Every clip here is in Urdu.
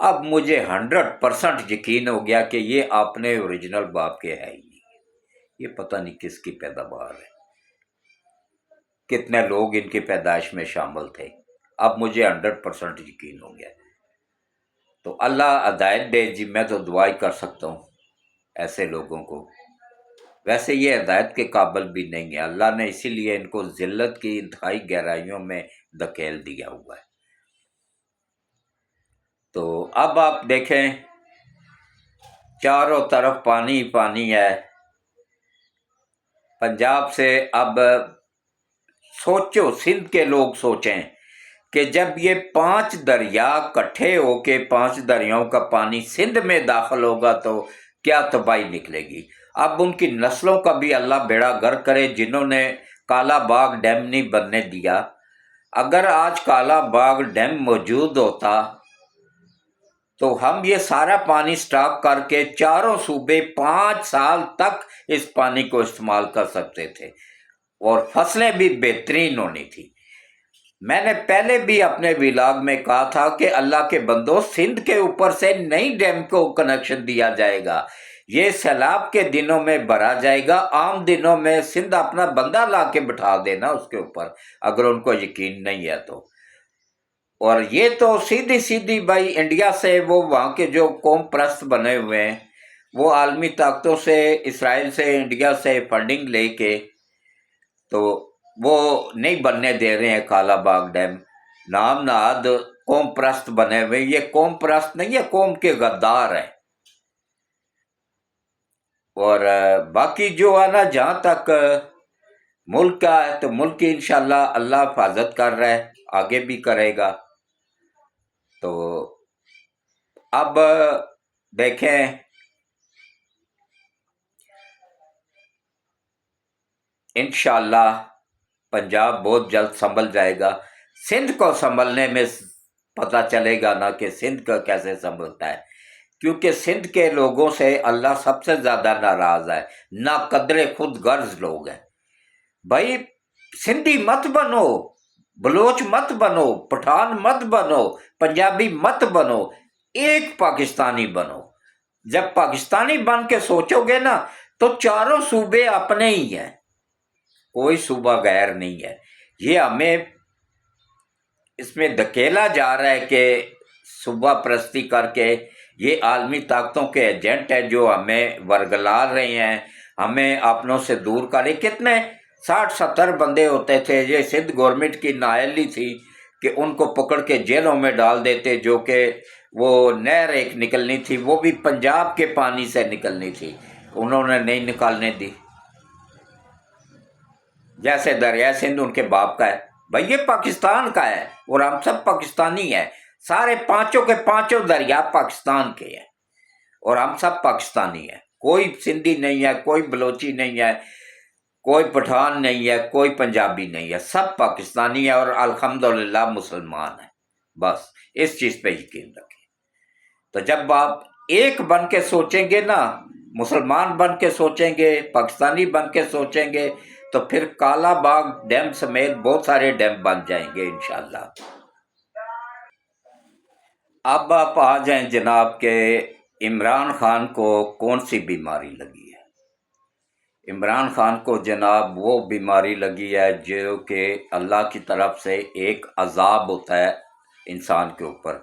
اب مجھے 100% یقین ہو گیا کہ یہ اپنے اوریجنل باپ کے ہے ہی نہیں، یہ پتہ نہیں کس کی پیداوار ہے، کتنے لوگ ان کی پیدائش میں شامل تھے۔ اب مجھے 100% یقین ہو گیا۔ تو اللہ ہدایت دے جی، میں تو دعا ہی کر سکتا ہوں ایسے لوگوں کو۔ ویسے یہ ہدایت کے قابل بھی نہیں ہے، اللہ نے اسی لیے ان کو ذلت کی انتہائی گہرائیوں میں دھکیل دیا ہوا ہے۔ تو اب آپ دیکھیں چاروں طرف پانی پانی ہے۔ پنجاب سے اب سوچو، سندھ کے لوگ سوچیں کہ جب یہ 5 دریا کٹھے ہو کے 5 دریاؤں کا پانی سندھ میں داخل ہوگا تو کیا تباہی نکلے گی۔ اب ان کی نسلوں کا بھی اللہ بیڑا غرق کرے جنہوں نے کالا باغ ڈیم نہیں بننے دیا۔ اگر آج کالا باغ ڈیم موجود ہوتا تو ہم یہ سارا پانی سٹاک کر کے چاروں صوبے 5 سال تک اس پانی کو استعمال کر سکتے تھے اور فصلیں بھی بہترین ہونی تھی۔ میں نے پہلے بھی اپنے ولاگ میں کہا تھا کہ اللہ کے بندو، سندھ کے اوپر سے نئی ڈیم کو کنیکشن دیا جائے گا، یہ سیلاب کے دنوں میں بھرا جائے گا، عام دنوں میں سندھ اپنا بندہ لا کے بٹھا دینا اس کے اوپر اگر ان کو یقین نہیں ہے تو۔ اور یہ تو سیدھی سیدھی بھائی انڈیا سے، وہ وہاں کے جو قوم پرست بنے ہوئے ہیں وہ عالمی طاقتوں سے، اسرائیل سے، انڈیا سے فنڈنگ لے کے تو وہ نہیں بننے دے رہے ہیں کالا باغ ڈیم۔ نام نہاد قوم پرست بنے ہوئے، یہ قوم پرست نہیں ہے، قوم کے غدار ہیں۔ اور باقی جو ہے نا، جہاں تک ملک کا ہے تو ملک کی انشاءاللہ اللہ حفاظت کر رہا ہے، آگے بھی کرے گا۔ تو اب دیکھیں انشاءاللہ پنجاب بہت جلد سنبھل جائے گا۔ سندھ کو سنبھلنے میں پتہ چلے گا نا کہ سندھ کا کیسے سنبھلتا ہے، کیونکہ سندھ کے لوگوں سے اللہ سب سے زیادہ ناراض ہے، نا قدر خود غرض لوگ ہیں۔ بھائی سندھی مت بنو، بلوچ مت بنو، پٹھان مت بنو، پنجابی مت بنو، ایک پاکستانی بنو۔ جب پاکستانی بن کے سوچو گے نا تو چاروں صوبے اپنے ہی ہیں، کوئی صوبہ غیر نہیں ہے۔ یہ ہمیں اس میں دھکیلا جا رہا ہے کہ صوبہ پرستی کر کے یہ عالمی طاقتوں کے ایجنٹ ہیں جو ہمیں ورگلا رہے ہیں، ہمیں اپنوں سے دور کر رہے۔ کتنے 60-70 بندے ہوتے تھے، یہ سندھ گورنمنٹ کی نااہلی تھی کہ ان کو پکڑ کے جیلوں میں ڈال دیتے، جو کہ وہ نہر ایک نکلنی تھی وہ بھی پنجاب کے پانی سے نکلنی تھی، انہوں نے نہیں نکالنے دی۔ جیسے دریا سندھ ان کے باپ کا ہے، بھائی یہ پاکستان کا ہے اور ہم سب پاکستانی ہیں، سارے پانچوں کے پانچوں دریا پاکستان کے ہیں اور ہم سب پاکستانی ہیں، کوئی سندھی نہیں ہے، کوئی بلوچی نہیں ہے، کوئی پٹھان نہیں ہے، کوئی پنجابی نہیں ہے، سب پاکستانی ہے اور الحمدللہ مسلمان ہیں۔ بس اس چیز پہ یقین رکھیں۔ تو جب آپ ایک بن کے سوچیں گے نا، مسلمان بن کے سوچیں گے، پاکستانی بن کے سوچیں گے، تو پھر کالا باغ ڈیم سمیت بہت سارے ڈیم بن جائیں گے انشاءاللہ۔ اب آپ آ جائیں جناب کہ عمران خان کو کون سی بیماری لگی ہے۔ عمران خان کو جناب وہ بیماری لگی ہے جو کہ اللہ کی طرف سے ایک عذاب ہوتا ہے انسان کے اوپر،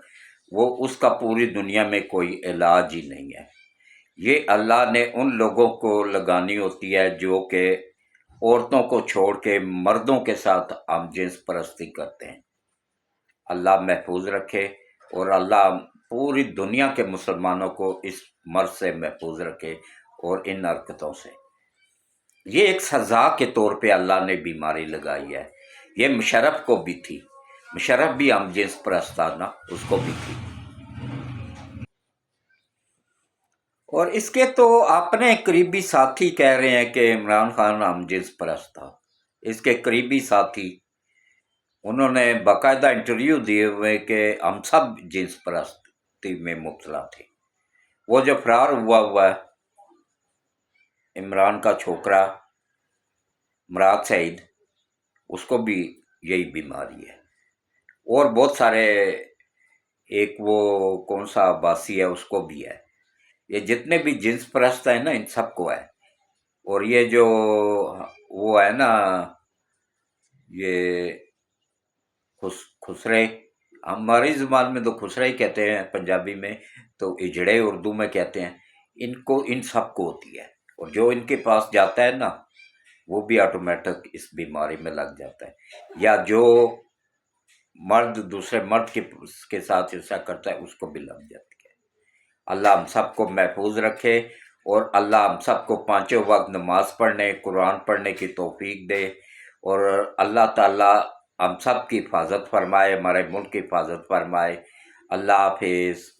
وہ اس کا پوری دنیا میں کوئی علاج ہی نہیں ہے۔ یہ اللہ نے ان لوگوں کو لگانی ہوتی ہے جو کہ عورتوں کو چھوڑ کے مردوں کے ساتھ ہم جنس پرستی کرتے ہیں۔ اللہ محفوظ رکھے اور اللہ پوری دنیا کے مسلمانوں کو اس مرض سے محفوظ رکھے اور ان حرکتوں سے۔ یہ ایک سزا کے طور پہ اللہ نے بیماری لگائی ہے، یہ مشرف کو بھی تھی، مشرف بھی ہم جنس پرست تھا نا، اس کو بھی تھی۔ اور اس کے تو اپنے قریبی ساتھی کہہ رہے ہیں کہ عمران خان ہم جنس پرست تھا، اس کے قریبی ساتھی، انہوں نے باقاعدہ انٹرویو دیے ہوئے کہ ہم سب جنس پرستی میں مبتلا تھے۔ وہ جو فرار ہوا ہے عمران کا چھوکرا مراد سعید، اس کو بھی یہی بیماری ہے، اور بہت سارے ایک وہ کون سا عباسی ہے اس کو بھی ہے، یہ جتنے بھی جنس پرست ہیں نا ان سب کو ہے۔ اور یہ جو وہ ہے نا یہ خسرے، ہماری زبان میں تو خسرے ہی کہتے ہیں، پنجابی میں تو اجڑے اردو میں کہتے ہیں، ان سب کو ہوتی ہے۔ اور جو ان کے پاس جاتا ہے نا وہ بھی آٹومیٹک اس بیماری میں لگ جاتا ہے، یا جو مرد دوسرے مرد کے ساتھ ایسا کرتا ہے اس کو بھی لگ جاتی ہے۔ اللہ ہم سب کو محفوظ رکھے، اور اللہ ہم سب کو پانچوں وقت نماز پڑھنے، قرآن پڑھنے کی توفیق دے، اور اللہ تعالی ہم سب کی حفاظت فرمائے، ہمارے ملک کی حفاظت فرمائے۔ اللہ حافظ۔